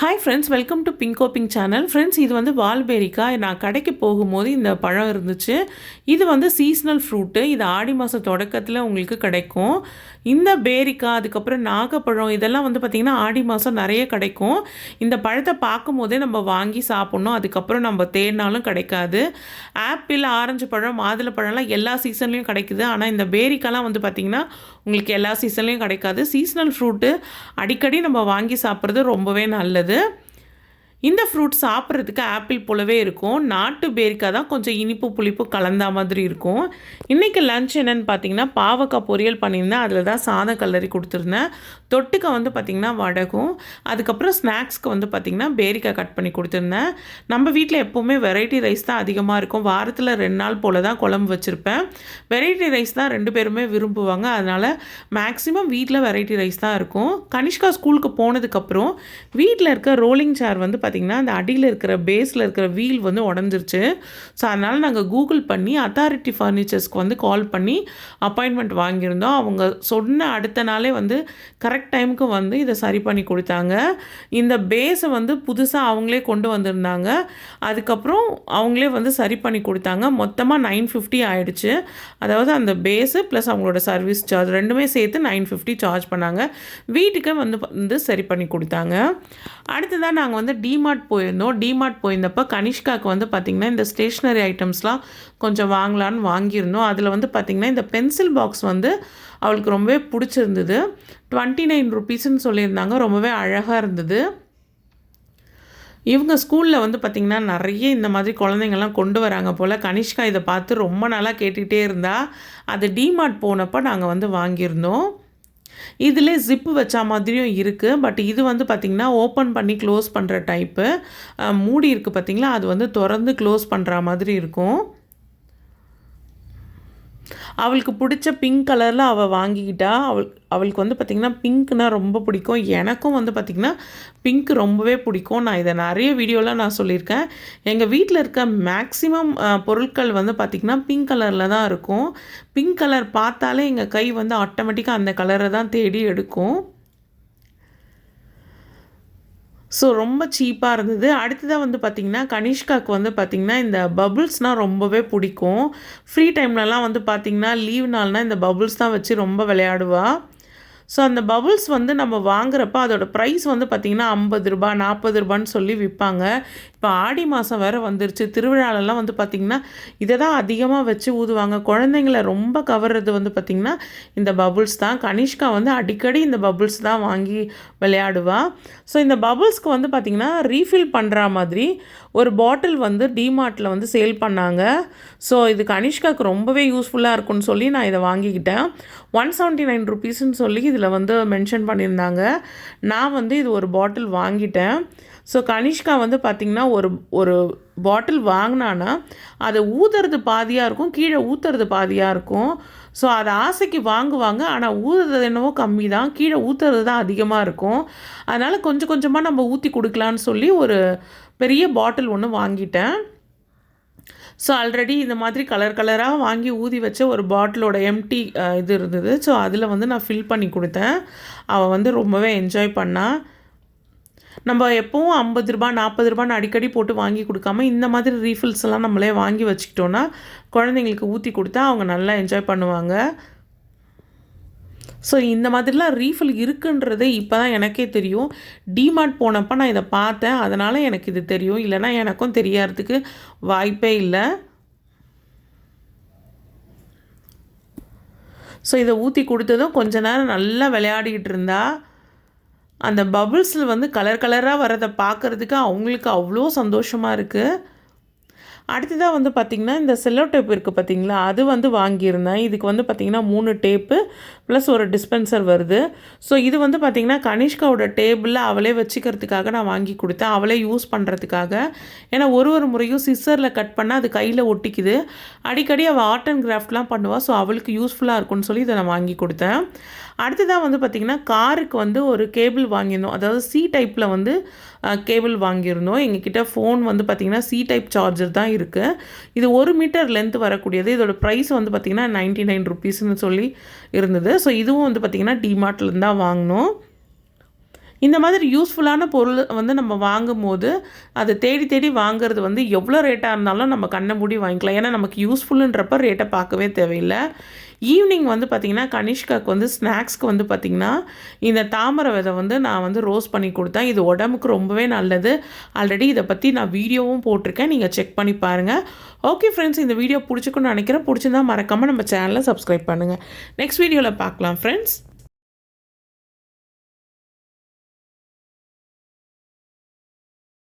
Hi friends, welcome to Bingo pink channel. Friends, இது வந்து வால்பேரிக்காய். நான் கடைக்கு போகும்போது இந்த பழம் இருந்துச்சு. இது வந்து சீஸ்னல் ஃப்ரூட்டு. இது ஆடி மாதம் தொடக்கத்தில் உங்களுக்கு கிடைக்கும். இந்த பேரிக்காய், அதுக்கப்புறம் நாகப்பழம், இதெல்லாம் வந்து பார்த்திங்கன்னா ஆடி மாதம் நிறைய கிடைக்கும். இந்த பழத்தை பார்க்கும் போதே நம்ம வாங்கி சாப்பிட்ணும். அதுக்கப்புறம் நம்ம தேடினாலும் கிடைக்காது. ஆப்பிள், ஆரஞ்சு பழம், மாதுளை பழம்லாம் எல்லா சீசன்லேயும் கிடைக்குது. ஆனால் இந்த பேரிக்காய்லாம் வந்து பார்த்திங்கன்னா உங்களுக்கு எல்லா சீசன்லேயும் கிடைக்காது. சீஸ்னல் ஃப்ரூட்டு அடிக்கடி நம்ம வாங்கி சாப்பிட்றது ரொம்பவே நல்லது. இந்த ஃப்ரூட் சாப்பிட்றதுக்கு ஆப்பிள் போலவே இருக்கும். நாட்டு பேரிக்காய் தான் கொஞ்சம் இனிப்பு புளிப்பு கலந்தா மாதிரி இருக்கும். இன்றைக்கி லன்ச் என்னென்னு பார்த்தீங்கன்னா பாவக்காய் பொரியல் பண்ணியிருந்தேன். அதில் தான் சாதம் கலரி கொடுத்துருந்தேன். தொட்டுக்க வந்து பார்த்திங்கன்னா வடகும், அதுக்கப்புறம் ஸ்நாக்ஸ்க்கு வந்து பார்த்திங்கன்னா பேரிக்காய் கட் பண்ணி கொடுத்துருந்தேன். நம்ம வீட்டில் எப்போவுமே வெரைட்டி ரைஸ் தான் அதிகமாக இருக்கும். வாரத்தில் 2 நாள் போல் தான் குழம்பு வச்சுருப்பேன். வெரைட்டி ரைஸ் தான் 2 பேருமே விரும்புவாங்க. அதனால் மேக்ஸிமம் வீட்டில் வெரைட்டி ரைஸ் தான் இருக்கும். கனிஷ்கா ஸ்கூலுக்கு போனதுக்கப்புறம் வீட்டில் இருக்க ரோலிங் சேர் வந்து பார்த்திங்கன்னா அந்த அடியில் இருக்கிற பேஸில் இருக்கிற வீல் வந்து உடஞ்சிருச்சு. ஸோ அதனால் நாங்கள் கூகுள் பண்ணி அத்தாரிட்டி ஃபர்னிச்சர்ஸ்க்கு வந்து கால் பண்ணி அப்பாயின்மெண்ட் வாங்கியிருந்தோம். அவங்க சொன்ன அடுத்த நாளே வந்து கரெக்ட் டைமுக்கு வந்து இதை சரி பண்ணி கொடுத்தாங்க. இந்த பேஸை வந்து புதுசாக அவங்களே கொண்டு வந்திருந்தாங்க. அதுக்கப்புறம் அவங்களே வந்து சரி பண்ணி கொடுத்தாங்க. மொத்தமாக 950 ஆகிடுச்சு. அதாவது அந்த பேஸு ப்ளஸ் அவங்களோட சர்வீஸ் சார்ஜ் ரெண்டுமே சேர்த்து 950 சார்ஜ் பண்ணாங்க. வீட்டுக்கு வந்து சரி பண்ணி கொடுத்தாங்க. அடுத்ததான் நாங்கள் வந்து D-Mart போயிருந்தோம். D-Mart போயிருந்தப்போ கனிஷ்காவுக்கு வந்து பார்த்திங்கன்னா இந்த ஸ்டேஷ்னரி ஐட்டம்ஸ்லாம் கொஞ்சம் வாங்கலான்னு வாங்கியிருந்தோம். அதில் வந்து பார்த்திங்கன்னா இந்த பென்சில் பாக்ஸ் வந்து அவளுக்கு ரொம்பவே பிடிச்சிருந்தது. 29 ருபீஸ்ன்னு சொல்லியிருந்தாங்க. ரொம்பவே அழகாக இருந்தது. இவங்க ஸ்கூலில் வந்து பார்த்திங்கன்னா நிறைய இந்த மாதிரி குழந்தைங்கள்லாம் கொண்டு வராங்க போல். கனிஷ்கா இதை பார்த்து ரொம்ப நாளாக கேட்டுகிட்டே இருந்தா. அது D-Mart போனப்போ நாங்கள் வந்து வாங்கியிருந்தோம். இதில் ஜிப்பு வச்சா மாதிரியும் இருக்குது. பட் இது வந்து பார்த்திங்கன்னா ஓப்பன் பண்ணி க்ளோஸ் பண்ணுற டைப்பு. மூடி இருக்குது பார்த்திங்களா, அது வந்து திறந்து க்ளோஸ் பண்ணுற மாதிரி இருக்கும். அவளுக்கு பிடிச்ச பிங்க் கலரில் அவள் வாங்கிக்கிட்டா. அவளுக்கு வந்து பார்த்திங்கன்னா பிங்க்னா ரொம்ப பிடிக்கும். எனக்கும் வந்து பார்த்திங்கன்னா பிங்க் ரொம்பவே பிடிக்கும். நான் இதை நிறைய வீடியோவில் நான் சொல்லியிருக்கேன். எங்கள் வீட்டில் இருக்க மேக்ஸிமம் பொருட்கள் வந்து பார்த்திங்கன்னா பிங்க் கலரில் தான் இருக்கும். பிங்க் கலர் பார்த்தாலே எங்கள் கை வந்து ஆட்டோமேட்டிக்காக அந்த கலரை தான் தேடி எடுக்கும். ஸோ ரொம்ப சீப்பாக இருந்தது. அடுத்ததாக வந்து பார்த்திங்கன்னா கனிஷ்காவுக்கு வந்து பார்த்திங்கன்னா இந்த பபுள்ஸ்னால் ரொம்பவே பிடிக்கும். ஃப்ரீ டைம்லலாம் வந்து பார்த்திங்கன்னா லீவ் நாள்னால் இந்த பபுள்ஸ் தான் வச்சு ரொம்ப விளையாடுவாள். ஸோ அந்த பபுள்ஸ் வந்து நம்ம வாங்குறப்ப அதோடய ப்ரைஸ் வந்து பார்த்திங்கன்னா 50 ரூபா 40 ரூபான்னு சொல்லி விற்பாங்க. இப்போ ஆடி மாதம் வேறு வந்துருச்சு. திருவிழாலெல்லாம் வந்து பார்த்திங்கன்னா இதை தான் அதிகமாக வச்சு ஊதுவாங்க. குழந்தைங்கள ரொம்ப கவர்றது வந்து பார்த்திங்கன்னா இந்த பபுள்ஸ் தான். கனிஷ்கா வந்து அடிக்கடி இந்த பபுள்ஸ் தான் வாங்கி விளையாடுவாள். ஸோ இந்த பபுள்ஸ்க்கு வந்து பார்த்திங்கன்னா ரீஃபில் பண்ணுற மாதிரி ஒரு பாட்டில் வந்து D-Martல வந்து சேல் பண்ணாங்க. ஸோ இது கனிஷ்காவுக்கு ரொம்பவே யூஸ்ஃபுல்லாக இருக்கும்னு சொல்லி நான் இதை வாங்கிக்கிட்டேன். 179 ருபீஸ்ன்னு சொல்லி இதில் வந்து மென்ஷன் பண்ணியிருந்தாங்க. நான் வந்து இது ஒரு பாட்டில் வாங்கிட்டேன். ஸோ கனிஷ்கா வந்து பார்த்திங்கன்னா ஒரு பாட்டில் வாங்கினான்னா அதை ஊதுறது பாதியாக இருக்கும், கீழே ஊற்றுறது பாதியாக இருக்கும். ஸோ அதை ஆசைக்கு வாங்குவாங்க. ஆனால் ஊதுறது என்னவோ கம்மி தான், கீழே ஊற்றுறது தான் அதிகமாக இருக்கும். அதனால் கொஞ்சம் கொஞ்சமாக நம்ம ஊற்றி கொடுக்கலான்னு சொல்லி ஒரு பெரிய பாட்டில் ஒன்று வாங்கிட்டேன். ஸோ ஆல்ரெடி இந்த மாதிரி கலர் கலராக வாங்கி ஊதி வச்ச ஒரு பாட்டிலோட எம்டி இது இருந்தது. ஸோ அதில் வந்து நான் ஃபில் பண்ணி கொடுத்தேன். அவள் வந்து ரொம்பவே என்ஜாய் பண்ணாள். நம்ம எப்போவும் 50 ரூபா 40 ரூபான்னு அடிக்கடி போட்டு வாங்கி கொடுக்காம இந்த மாதிரி ரீஃபில்ஸ் எல்லாம் நம்மளே வாங்கி வச்சுக்கிட்டோன்னா குழந்தைங்களுக்கு ஊற்றி கொடுத்தா அவங்க நல்லா என்ஜாய் பண்ணுவாங்க. ஸோ இந்த மாதிரிலாம் ரீஃபில் இருக்குன்றது இப்போ தான் எனக்கே தெரியும். D-Mart போனப்போ நான் இதை பார்த்தேன். அதனால் எனக்கு இது தெரியும். இல்லைனா எனக்கும் தெரியறதுக்கு வாய்ப்பே இல்லை. ஸோ இதை ஊற்றி கொடுத்ததும் கொஞ்ச நேரம் நல்லா விளையாடிக்கிட்டு இருந்தா. அந்த பபுள்ஸில் வந்து கலர் கலராக வரதை பார்க்குறதுக்கு அவங்களுக்கு அவ்வளோ சந்தோஷமாக இருக்குது. அடுத்ததாக வந்து பார்த்திங்கன்னா இந்த செல்லோ டேப் இருக்குது பார்த்திங்களா, அது வந்து வாங்கியிருந்தேன். இதுக்கு வந்து பார்த்திங்கன்னா 3 டேப்பு ப்ளஸ் ஒரு டிஸ்பென்சர் வருது. ஸோ இது வந்து பார்த்திங்கன்னா கனிஷ்காவோட டேபிளில் அவளே வச்சுக்கிறதுக்காக நான் வாங்கி கொடுத்தேன். அவளே யூஸ் பண்ணுறதுக்காக. ஏன்னா ஒரு முறையும் சிஸ்ஸரில் கட் பண்ணால் அது கையில் ஒட்டிக்குது. அடிக்கடி அவள் ஆர்ட் அண்ட் கிராஃப்ட்லாம் பண்ணுவாள். ஸோ அவளுக்கு யூஸ்ஃபுல்லாக இருக்கும்னு சொல்லி இதை நான் வாங்கி கொடுத்தேன். அடுத்ததாக வந்து பார்த்திங்கன்னா காருக்கு வந்து ஒரு கேபிள் வாங்கியிருந்தோம். அதாவது C டைப்பில் வந்து கேபிள் வாங்கியிருந்தோம். எங்ககிட்ட ஃபோன் வந்து பார்த்திங்கன்னா C டைப் சார்ஜர் தான் இருக்குது. இது 1 மீட்டர் லென்த் வரக்கூடியது. இதோட ப்ரைஸ் வந்து பார்த்திங்கன்னா 99 ருபீஸ்ன்னு சொல்லி இருந்தது. ஸோ இதுவும் வந்து பார்த்திங்கன்னா D-Martலேருந்து தான் வாங்கினோம். இந்த மாதிரி யூஸ்ஃபுல்லான பொருள் வந்து நம்ம வாங்கும்போது அதை தேடி தேடி வாங்குறது வந்து எவ்வளோ ரேட்டாக இருந்தாலும் நம்ம கண்ணை மூடி வாங்கிக்கலாம். ஏன்னா நமக்கு யூஸ்ஃபுல்லுன்றப்ப ரேட்டை பார்க்கவே தேவையில்லை. ஈவினிங் வந்து பார்த்திங்கன்னா கனிஷ்காவுக்கு வந்து ஸ்நாக்ஸ்க்கு வந்து பார்த்திங்கன்னா இந்த தாமரை விதை வந்து நான் வந்து ரோஸ்ட் பண்ணி கொடுத்தேன். இது உடம்புக்கு ரொம்பவே நல்லது. ஆல்ரெடி இதை பற்றி நான் வீடியோவும் போட்டிருக்கேன், நீங்கள் செக் பண்ணி பாருங்கள். ஓகே ஃப்ரெண்ட்ஸ், இந்த வீடியோ பிடிச்சிக்குன்னு நினைக்கிறேன். பிடிச்சிருந்தா மறக்காமல் நம்ம சேனலை சப்ஸ்கிரைப் பண்ணுங்கள். நெக்ஸ்ட் வீடியோவில் பார்க்கலாம் ஃப்ரெண்ட்ஸ்.